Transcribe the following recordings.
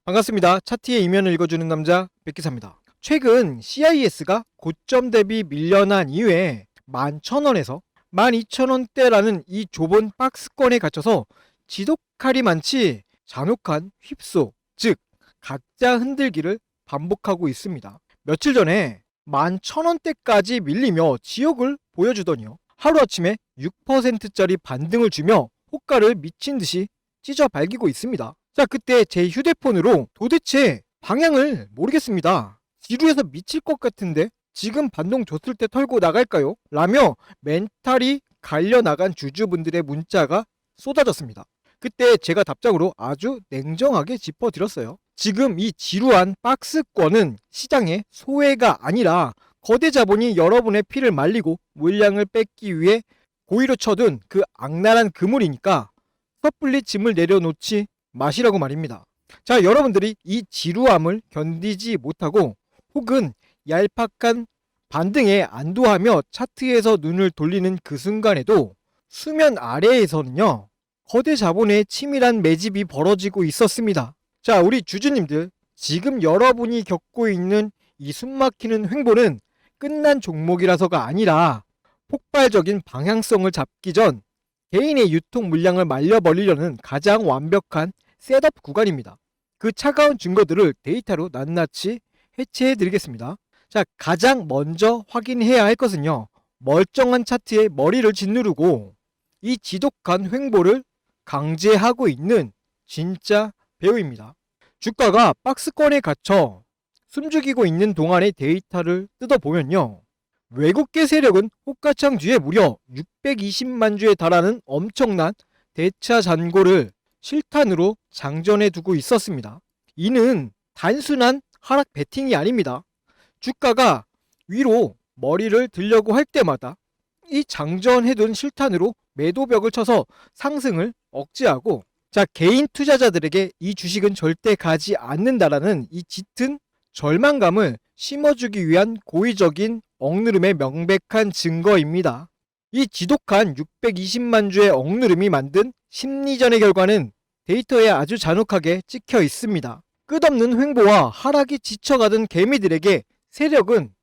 반갑습니다. 차트의 이면을 읽어주는 남자 백기사입니다. 최근 CIS가 고점 대비 밀려난 이후에 11,000원에서 12,000원대라는 이 좁은 박스권에 갇혀서 지독하리 많지 잔혹한 휩소, 즉 가짜 흔들기를 반복하고 있습니다. 며칠 전에 11,000원대까지 밀리며 지옥을 보여주더니요, 하루아침에 6%짜리 반등을 주며 호가를 미친 듯이 찢어 발기고 있습니다. 자, 그때 제 휴대폰으로 도대체 방향을 모르겠습니다, 지루해서 미칠 것 같은데 지금 반동 줬을 때 털고 나갈까요? 라며 멘탈이 갈려나간 주주분들의 문자가 쏟아졌습니다. 그때 제가 답장으로 아주 냉정하게 짚어드렸어요. 지금 이 지루한 박스권은 시장의 소외가 아니라 거대 자본이 여러분의 피를 말리고 물량을 뺏기 위해 고의로 쳐둔 그 악랄한 그물이니까 섣불리 짐을 내려놓지 마시라고 말입니다. 자, 여러분들이 이 지루함을 견디지 못하고 혹은 얄팍한 반등에 안도하며 차트에서 눈을 돌리는 그 순간에도 수면 아래에서는요, 거대 자본의 치밀한 매집이 벌어지고 있었습니다. 자, 우리 주주님들, 지금 여러분이 겪고 있는 이 숨막히는 횡보는 끝난 종목이라서가 아니라 폭발적인 방향성을 잡기 전 개인의 유통 물량을 말려버리려는 가장 완벽한 셋업 구간입니다. 그 차가운 증거들을 데이터로 낱낱이 해체해 드리겠습니다. 자, 가장 먼저 확인해야 할 것은요, 멀쩡한 차트에 머리를 짓누르고 이 지독한 횡보를 강제하고 있는 진짜 배우입니다. 주가가 박스권에 갇혀 숨죽이고 있는 동안의 데이터를 뜯어보면요, 외국계 세력은 호가창 뒤에 무려 620만 주에 달하는 엄청난 대차 잔고를 실탄으로 장전해 두고 있었습니다. 이는 단순한 하락 베팅이 아닙니다. 주가가 위로 머리를 들려고 할 때마다 이 장전해둔 실탄으로 매도벽을 쳐서 상승을 억제하고, 자, 개인 투자자들에게 이 주식은 절대 가지 않는다라는 이 짙은 절망감을 심어주기 위한 고의적인 억누름의 명백한 증거입니다. 이 지독한 620만 주의 억누름이 만든 심리전의 결과는 데이터에 아주 잔혹하게 찍혀 있습니다. 끝없는 횡보와 하락이 지쳐가던 개미들에게 세력은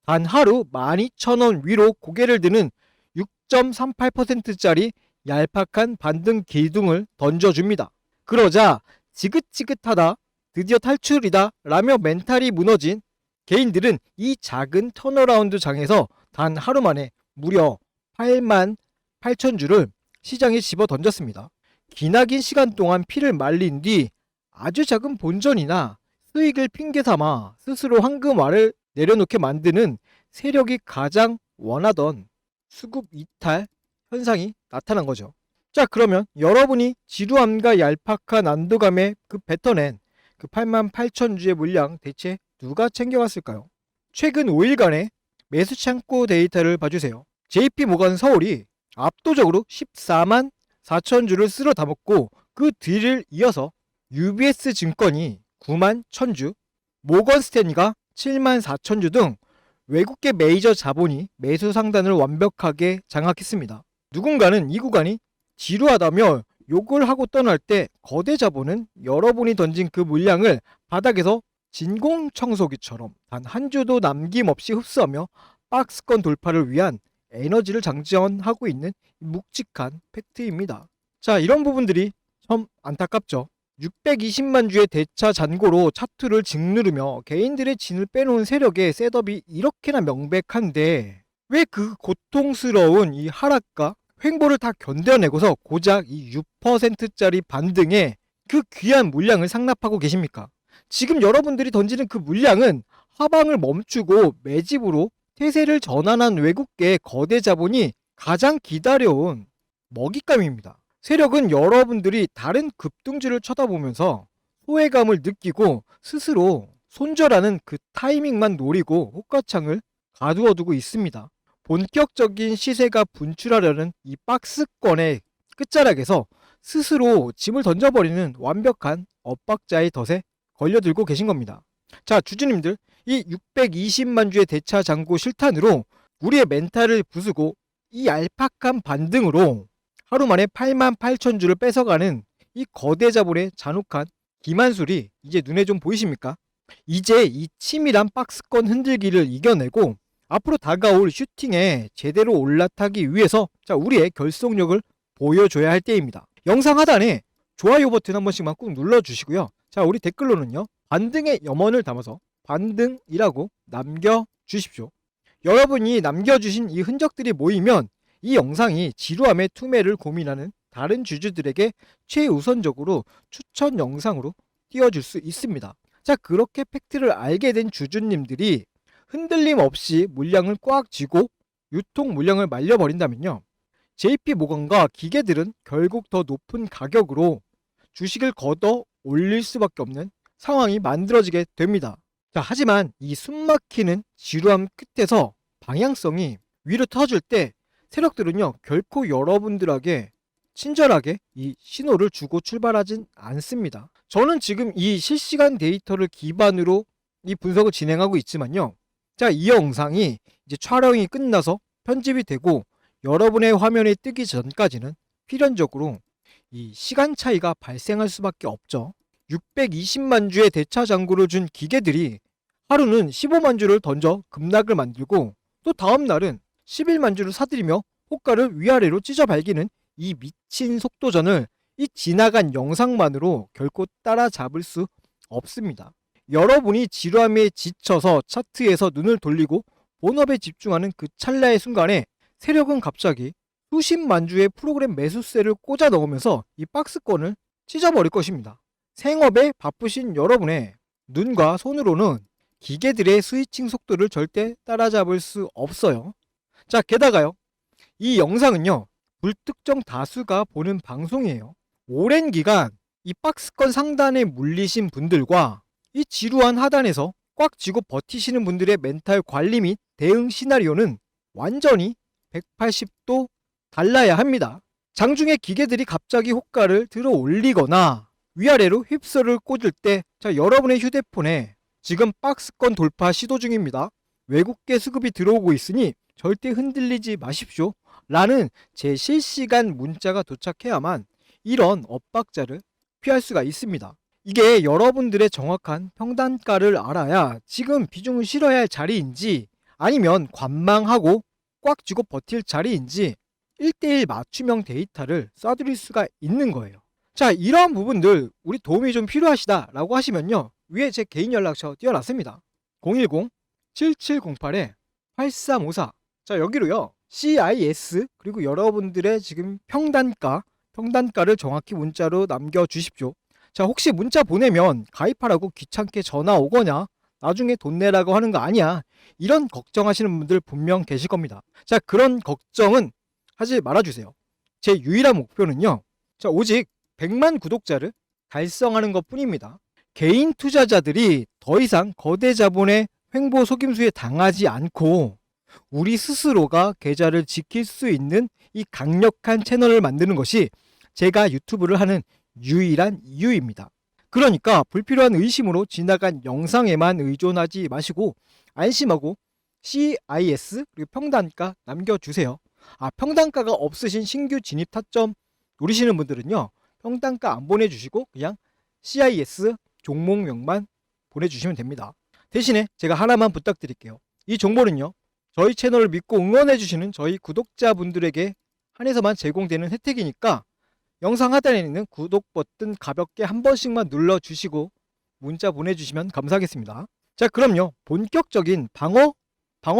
단 하루 12,000원 위로 고개를 드는 6.38%짜리 얄팍한 반등 기둥을 던져줍니다. 그러자 지긋지긋하다, 드디어 탈출이다 라며 멘탈이 무너진 개인들은 이 작은 턴어라운드 장에서 단 하루 만에 무려 88,000주를 시장에 집어 던졌습니다. 기나긴 시간 동안 피를 말린 뒤 아주 작은 본전이나 수익을 핑계삼아 스스로 황금알을 내려놓게 만드는 세력이 가장 원하던 수급 이탈 현상이 나타난 거죠. 자, 그러면 여러분이 지루함과 얄팍한 안도감에 그 뱉어낸 그 88,000주의 물량 대체 누가 챙겨갔을까요? 최근 5일간의 매수 창고 데이터를 봐주세요. JP모건 서울이 압도적으로 14만 4천주를 쓸어 담았고, 그 뒤를 이어서 UBS 증권이 9만 1,000주, 모건 스탠리가 7만 4천주 등 외국계 메이저 자본이 매수 상단을 완벽하게 장악했습니다. 누군가는 이 구간이 지루하다며 욕을 하고 떠날 때 거대 자본은 여러분이 던진 그 물량을 바닥에서 진공청소기처럼 단 한 주도 남김없이 흡수하며 박스권 돌파를 위한 에너지를 장전하고 있는 묵직한 팩트입니다. 자, 이런 부분들이 참 안타깝죠. 620만 주의 대차 잔고로 차트를 짓누르며 개인들의 진을 빼놓은 세력의 셋업이 이렇게나 명백한데 왜 그 고통스러운 이 하락과 횡보를 다 견뎌내고서 고작 이 6%짜리 반등에 그 귀한 물량을 상납하고 계십니까? 지금 여러분들이 던지는 그 물량은 하방을 멈추고 매집으로 태세를 전환한 외국계 거대 자본이 가장 기다려온 먹잇감입니다. 세력은 여러분들이 다른 급등주를 쳐다보면서 소외감을 느끼고 스스로 손절하는 그 타이밍만 노리고 호가창을 가두어두고 있습니다. 본격적인 시세가 분출하려는 이 박스권의 끝자락에서 스스로 짐을 던져버리는 완벽한 엇박자의 덫에 걸려들고 계신 겁니다. 자, 주주님들, 이 620만 주의 대차 잔고 실탄으로 우리의 멘탈을 부수고 이 얄팍한 반등으로 하루 만에 88,000주를 뺏어가는 이 거대 자본의 잔혹한 기만술이 이제 눈에 좀 보이십니까? 이제 이 치밀한 박스권 흔들기를 이겨내고 앞으로 다가올 슈팅에 제대로 올라타기 위해서 우리의 결속력을 보여줘야 할 때입니다. 영상 하단에 좋아요 버튼 한 번씩만 꾹 눌러주시고요. 우리 댓글로는요, 반등의 염원을 담아서 반등이라고 남겨주십시오. 여러분이 남겨주신 이 흔적들이 모이면 이 영상이 지루함의 투매를 고민하는 다른 주주들에게 최우선적으로 추천 영상으로 띄워줄 수 있습니다. 그렇게 팩트를 알게 된 주주님들이 흔들림 없이 물량을 꽉 쥐고 유통 물량을 말려버린다면요, JP모건과 기계들은 결국 더 높은 가격으로 주식을 걷어 올릴 수밖에 없는 상황이 만들어지게 됩니다. 하지만 이 숨막히는 지루함 끝에서 방향성이 위로 터질 때 세력들은요, 결코 여러분들에게 친절하게 이 신호를 주고 출발하진 않습니다. 저는 지금 이 실시간 데이터를 기반으로 이 분석을 진행하고 있지만요, 이 영상이 이제 촬영이 끝나서 편집이 되고 여러분의 화면에 뜨기 전까지는 필연적으로 이 시간 차이가 발생할 수밖에 없죠. 620만 주의 대차 잔고를 준 기계들이 하루는 15만 주를 던져 급락을 만들고 또 다음 날은 11만 주를 사들이며 호가를 위아래로 찢어 발기는 이 미친 속도전을 이 지나간 영상만으로 결코 따라잡을 수 없습니다. 여러분이 지루함에 지쳐서 차트에서 눈을 돌리고 본업에 집중하는 그 찰나의 순간에 세력은 갑자기 수십만 주의 프로그램 매수세를 꽂아 넣으면서 이 박스권을 찢어버릴 것입니다. 생업에 바쁘신 여러분의 눈과 손으로는 기계들의 스위칭 속도를 절대 따라잡을 수 없어요. 게다가요, 이 영상은요, 불특정 다수가 보는 방송이에요. 오랜 기간 이 박스권 상단에 물리신 분들과 이 지루한 하단에서 꽉 쥐고 버티시는 분들의 멘탈 관리 및 대응 시나리오는 완전히 180도 달라야 합니다. 장중에 기계들이 갑자기 호가를 들어 올리거나 위아래로 휩쓸을 꽂을 때 여러분의 휴대폰에 지금 박스권 돌파 시도 중입니다, 외국계 수급이 들어오고 있으니 절대 흔들리지 마십시오 라는 제 실시간 문자가 도착해야만 이런 엇박자를 피할 수가 있습니다. 이게 여러분들의 정확한 평단가를 알아야 지금 비중을 실어야 할 자리인지 아니면 관망하고 꽉 쥐고 버틸 자리인지 1대1 맞춤형 데이터를 쏴드릴 수가 있는 거예요. 이러한 부분들 우리 도움이 좀 필요하시다 라고 하시면요, 위에 제 개인 연락처 띄워놨습니다. 010-7708-8354. 여기로요, CIS 그리고 여러분들의 지금 평단가를 정확히 문자로 남겨주십시오. 혹시 문자 보내면 가입하라고 귀찮게 전화 오거나 나중에 돈 내라고 하는 거 아니야, 이런 걱정하시는 분들 분명 계실 겁니다. 그런 걱정은 하지 말아주세요. 제 유일한 목표는요, 오직 100만 구독자를 달성하는 것 뿐입니다. 개인 투자자들이 더 이상 거대 자본의 횡보 속임수에 당하지 않고 우리 스스로가 계좌를 지킬 수 있는 이 강력한 채널을 만드는 것이 제가 유튜브를 하는 유일한 이유입니다. 그러니까 불필요한 의심으로 지나간 영상에만 의존하지 마시고 안심하고 CIS 그리고 평단가 남겨주세요. 평단가가 없으신 신규 진입 타점 노리시는 분들은요, 평단가 안 보내주시고 그냥 CIS 종목명만 보내주시면 됩니다. 대신에 제가 하나만 부탁드릴게요. 이 정보는요, 저희 채널을 믿고 응원해주시는 저희 구독자분들에게 한해서만 제공되는 혜택이니까 영상 하단에 있는 구독 버튼 가볍게 한 번씩만 눌러주시고 문자 보내주시면 감사하겠습니다. 그럼요, 본격적인 방어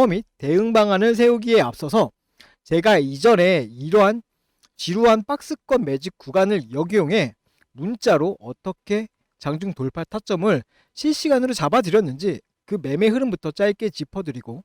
및 대응 방안을 세우기에 앞서서 제가 이전에 이러한 지루한 박스권 매직 구간을 역이용해 문자로 어떻게 장중 돌파 타점을 실시간으로 잡아드렸는지 그 매매 흐름부터 짧게 짚어드리고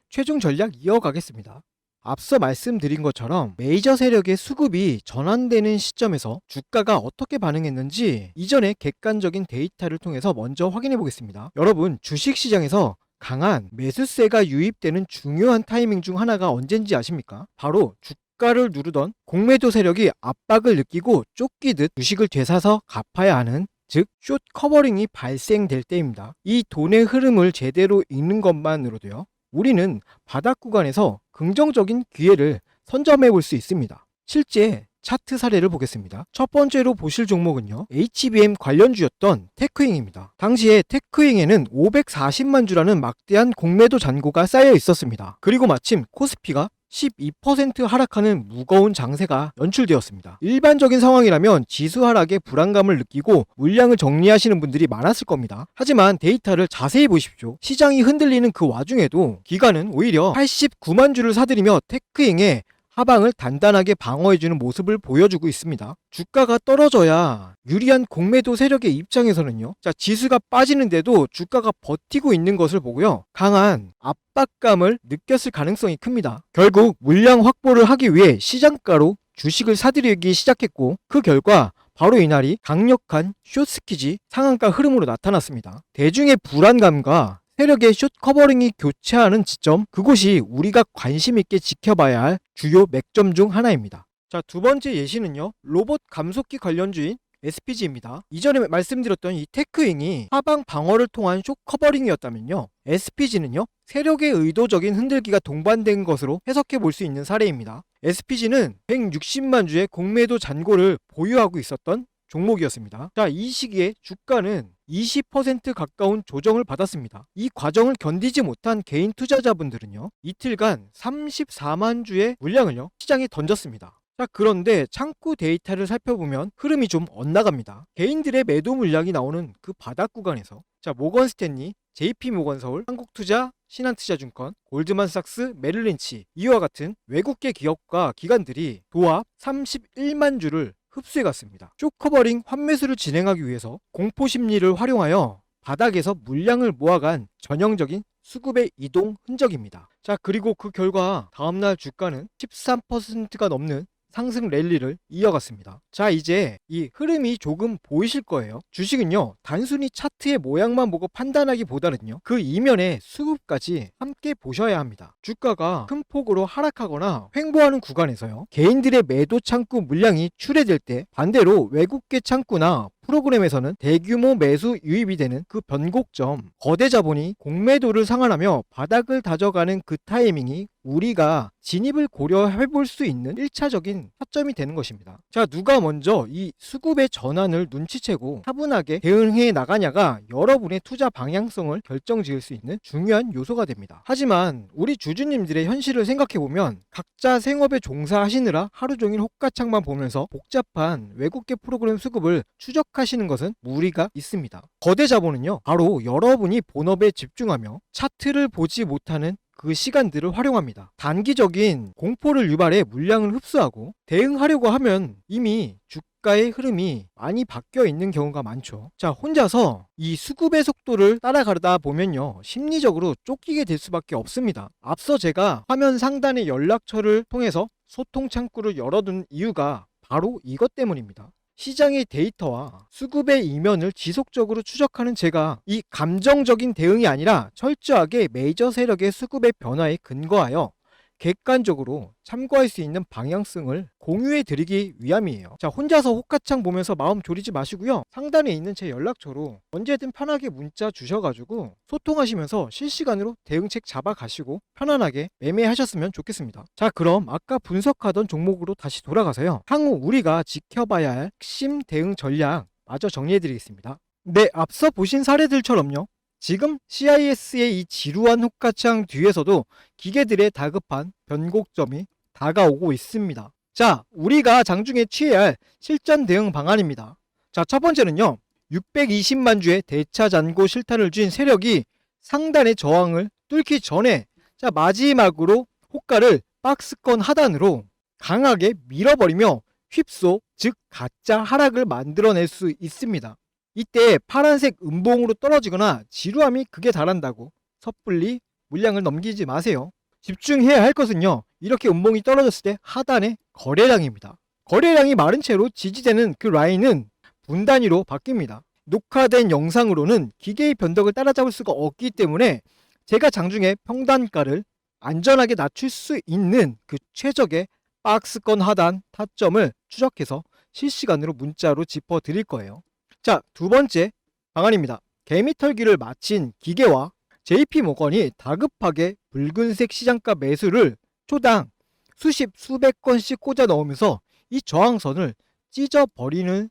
최종 전략 이어가겠습니다. 앞서 말씀드린 것처럼 메이저 세력의 수급이 전환되는 시점에서 주가가 어떻게 반응했는지 이전의 객관적인 데이터를 통해서 먼저 확인해 보겠습니다. 여러분, 주식시장에서 강한 매수세가 유입되는 중요한 타이밍 중 하나가 언젠지 아십니까? 바로 주가를 누르던 공매도 세력이 압박을 느끼고 쫓기듯 주식을 되사서 갚아야 하는, 즉 숏 커버링이 발생될 때입니다. 이 돈의 흐름을 제대로 읽는 것만으로도요, 우리는 바닥 구간에서 긍정적인 기회를 선점해 볼 수 있습니다. 실제 차트 사례를 보겠습니다. 첫 번째로 보실 종목은요, HBM 관련주였던 테크잉입니다. 당시에 테크잉에는 540만 주라는 막대한 공매도 잔고가 쌓여 있었습니다. 그리고 마침 코스피가 12% 하락하는 무거운 장세가 연출되었습니다. 일반적인 상황이라면 지수 하락에 불안감을 느끼고 물량을 정리하시는 분들이 많았을 겁니다. 하지만 데이터를 자세히 보십시오. 시장이 흔들리는 그 와중에도 기관은 오히려 89만 주를 사들이며 테크잉에 하방을 단단하게 방어해주는 모습을 보여주고 있습니다. 주가가 떨어져야 유리한 공매도 세력의 입장에서는요, 지수가 빠지는데도 주가가 버티고 있는 것을 보고요, 강한 압박감을 느꼈을 가능성이 큽니다. 결국 물량 확보를 하기 위해 시장가로 주식을 사들이기 시작했고, 그 결과 바로 이날이 강력한 숏스키지 상한가 흐름으로 나타났습니다. 대중의 불안감과 세력의 숏 커버링이 교차하는 지점, 그곳이 우리가 관심 있게 지켜봐야 할 주요 맥점 중 하나입니다. 자, 두 번째 예시는요, 로봇 감속기 관련주인 SPG입니다. 이전에 말씀드렸던 이 테크잉이 하방 방어를 통한 숏 커버링이었다면요, SPG는요, 세력의 의도적인 흔들기가 동반된 것으로 해석해 볼 수 있는 사례입니다. SPG는 160만 주의 공매도 잔고를 보유하고 있었던 종목이었습니다. 자, 이 시기에 주가는 20% 가까운 조정을 받았습니다. 이 과정을 견디지 못한 개인 투자자분들은요, 이틀간 34만 주의 물량을요, 시장에 던졌습니다. 자, 그런데 창구 데이터를 살펴보면 흐름이 좀 엇나갑니다. 개인들의 매도 물량이 나오는 그 바닥 구간에서 모건스탠리, JP모건서울, 한국투자, 신한투자증권, 골드만삭스, 메릴린치, 이와 같은 외국계 기업과 기관들이 도합 31만 주를 흡수해갔습니다. 숏커버링 환매수를 진행하기 위해서 공포심리를 활용하여 바닥에서 물량을 모아간 전형적인 수급의 이동 흔적입니다. 자, 그리고 그 결과 다음날 주가는 13%가 넘는 상승 랠리를 이어갔습니다. 자, 이제 이 흐름이 조금 보이실 거예요. 주식은요, 단순히 차트의 모양만 보고 판단하기보다는요, 그 이면의 수급까지 함께 보셔야 합니다. 주가가 큰 폭으로 하락하거나 횡보하는 구간에서요, 개인들의 매도 창구 물량이 출회될 때 반대로 외국계 창구나 프로그램에서는 대규모 매수 유입이 되는 그 변곡점, 거대 자본이 공매도를 상환하며 바닥을 다져가는 그 타이밍이 우리가 진입을 고려해 볼 수 있는 1차적인 타점이 되는 것입니다. 자, 누가 먼저 이 수급의 전환을 눈치채고 차분하게 대응해 나가냐가 여러분의 투자 방향성을 결정지을 수 있는 중요한 요소가 됩니다. 하지만 우리 주주님들의 현실을 생각해보면 각자 생업에 종사하시느라 하루 종일 호가창만 보면서 복잡한 외국계 프로그램 수급을 추적하시는 것은 무리가 있습니다. 거대 자본은요, 바로 여러분이 본업에 집중하며 차트를 보지 못하는 그 시간들을 활용합니다. 단기적인 공포를 유발해 물량을 흡수하고 대응하려고 하면 이미 주가의 흐름이 많이 바뀌어 있는 경우가 많죠. 자, 혼자서 이 수급의 속도를 따라가다 보면요, 심리적으로 쫓기게 될 수밖에 없습니다. 앞서 제가 화면 상단의 연락처를 통해서 소통 창구를 열어둔 이유가 바로 이것 때문입니다. 시장의 데이터와 수급의 이면을 지속적으로 추적하는 제가 이 감정적인 대응이 아니라 철저하게 메이저 세력의 수급의 변화에 근거하여 객관적으로 참고할 수 있는 방향성을 공유해 드리기 위함이에요. 자, 혼자서 호가창 보면서 마음 졸이지 마시고요, 상단에 있는 제 연락처로 언제든 편하게 문자 주셔가지고 소통하시면서 실시간으로 대응책 잡아가시고 편안하게 매매하셨으면 좋겠습니다. 자, 그럼 아까 분석하던 종목으로 다시 돌아가서요, 향후 우리가 지켜봐야 할 핵심 대응 전략 마저 정리해 드리겠습니다. 네, 앞서 보신 사례들처럼요, 지금 CIS의 이 지루한 호가창 뒤에서도 기계들의 다급한 변곡점이 다가오고 있습니다. 자, 우리가 장중에 취해야 할 실전 대응 방안입니다. 자, 첫 번째는요, 620만 주의 대차 잔고 실탄을 쥔 세력이 상단의 저항을 뚫기 전에 마지막으로 호가를 박스권 하단으로 강하게 밀어버리며 휩소, 즉 가짜 하락을 만들어낼 수 있습니다. 이때 파란색 음봉으로 떨어지거나 지루함이 극에 달한다고 섣불리 물량을 넘기지 마세요. 집중해야 할 것은요, 이렇게 음봉이 떨어졌을 때 하단의 거래량입니다. 거래량이 마른 채로 지지되는 그 라인은 분 단위로 바뀝니다. 녹화된 영상으로는 기계의 변덕을 따라잡을 수가 없기 때문에 제가 장중에 평단가를 안전하게 낮출 수 있는 그 최적의 박스권 하단 타점을 추적해서 실시간으로 문자로 짚어 드릴 거예요. 자, 두 번째 방안입니다. 개미털기를 마친 기계와 JP모건이 다급하게 붉은색 시장가 매수를 초당 수십 수백 건씩 꽂아 넣으면서 이 저항선을 찢어버리는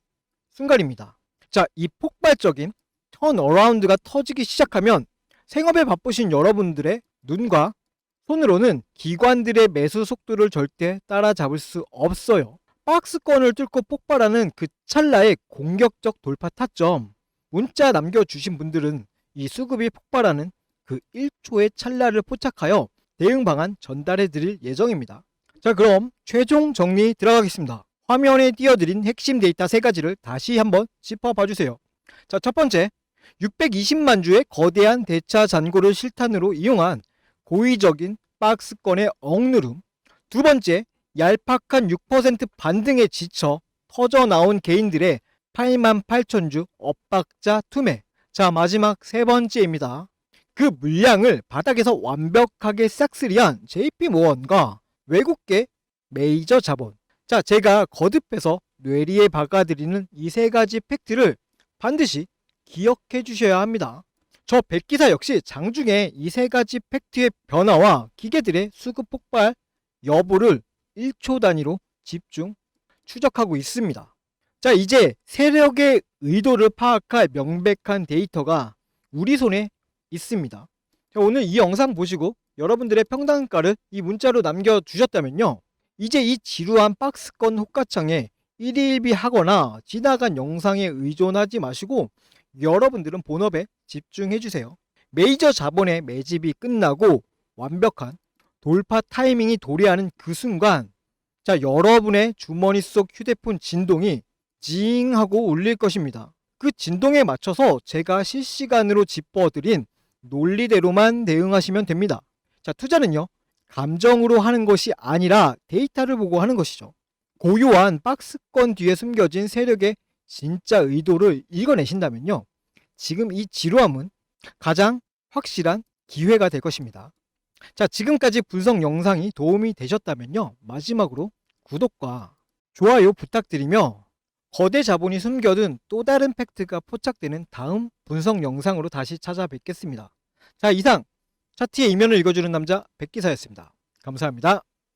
순간입니다. 자, 이 폭발적인 턴어라운드가 터지기 시작하면 생업에 바쁘신 여러분들의 눈과 손으로는 기관들의 매수 속도를 절대 따라잡을 수 없어요. 박스권을 뚫고 폭발하는 그 찰나의 공격적 돌파 타점. 문자 남겨주신 분들은 이 수급이 폭발하는 그 1초의 찰나를 포착하여 대응 방안 전달해 드릴 예정입니다. 자, 그럼 최종 정리 들어가겠습니다. 화면에 띄워드린 핵심 데이터 3가지를 다시 한번 짚어봐 주세요. 자, 첫 번째, 620만 주의 거대한 대차 잔고를 실탄으로 이용한 고의적인 박스권의 억누름. 두 번째, 얄팍한 6% 반등에 지쳐 터져나온 개인들의 88,000주 엇박자 투매. 자, 마지막 세 번째입니다. 그 물량을 바닥에서 완벽하게 싹쓸이한 JP모건과 외국계 메이저 자본. 자, 제가 거듭해서 뇌리에 박아드리는 이 3가지 팩트를 반드시 기억해 주셔야 합니다. 저 백기사 역시 장중에 이 3가지 팩트의 변화와 기계들의 수급 폭발 여부를 1초 단위로 집중 추적하고 있습니다. 자, 이제 세력의 의도를 파악할 명백한 데이터가 우리 손에 있습니다. 자, 오늘 이 영상 보시고 여러분들의 평단가를 이 문자로 남겨주셨다면요, 이제 이 지루한 박스권 호가창에 1위1비 하거나 지나간 영상에 의존하지 마시고 여러분들은 본업에 집중해주세요. 메이저 자본의 매집이 끝나고 완벽한 돌파 타이밍이 도래하는 그 순간, 자, 여러분의 주머니 속 휴대폰 진동이 징 하고 울릴 것입니다. 그 진동에 맞춰서 제가 실시간으로 짚어드린 논리대로만 대응하시면 됩니다. 자, 투자는요, 감정으로 하는 것이 아니라 데이터를 보고 하는 것이죠. 고요한 박스권 뒤에 숨겨진 세력의 진짜 의도를 읽어내신다면요, 지금 이 지루함은 가장 확실한 기회가 될 것입니다. 자, 지금까지 분석 영상이 도움이 되셨다면요, 마지막으로 구독과 좋아요 부탁드리며 거대 자본이 숨겨둔 또 다른 팩트가 포착되는 다음 분석 영상으로 다시 찾아뵙겠습니다. 자, 이상 차트의 이면을 읽어주는 남자 백기사였습니다. 감사합니다.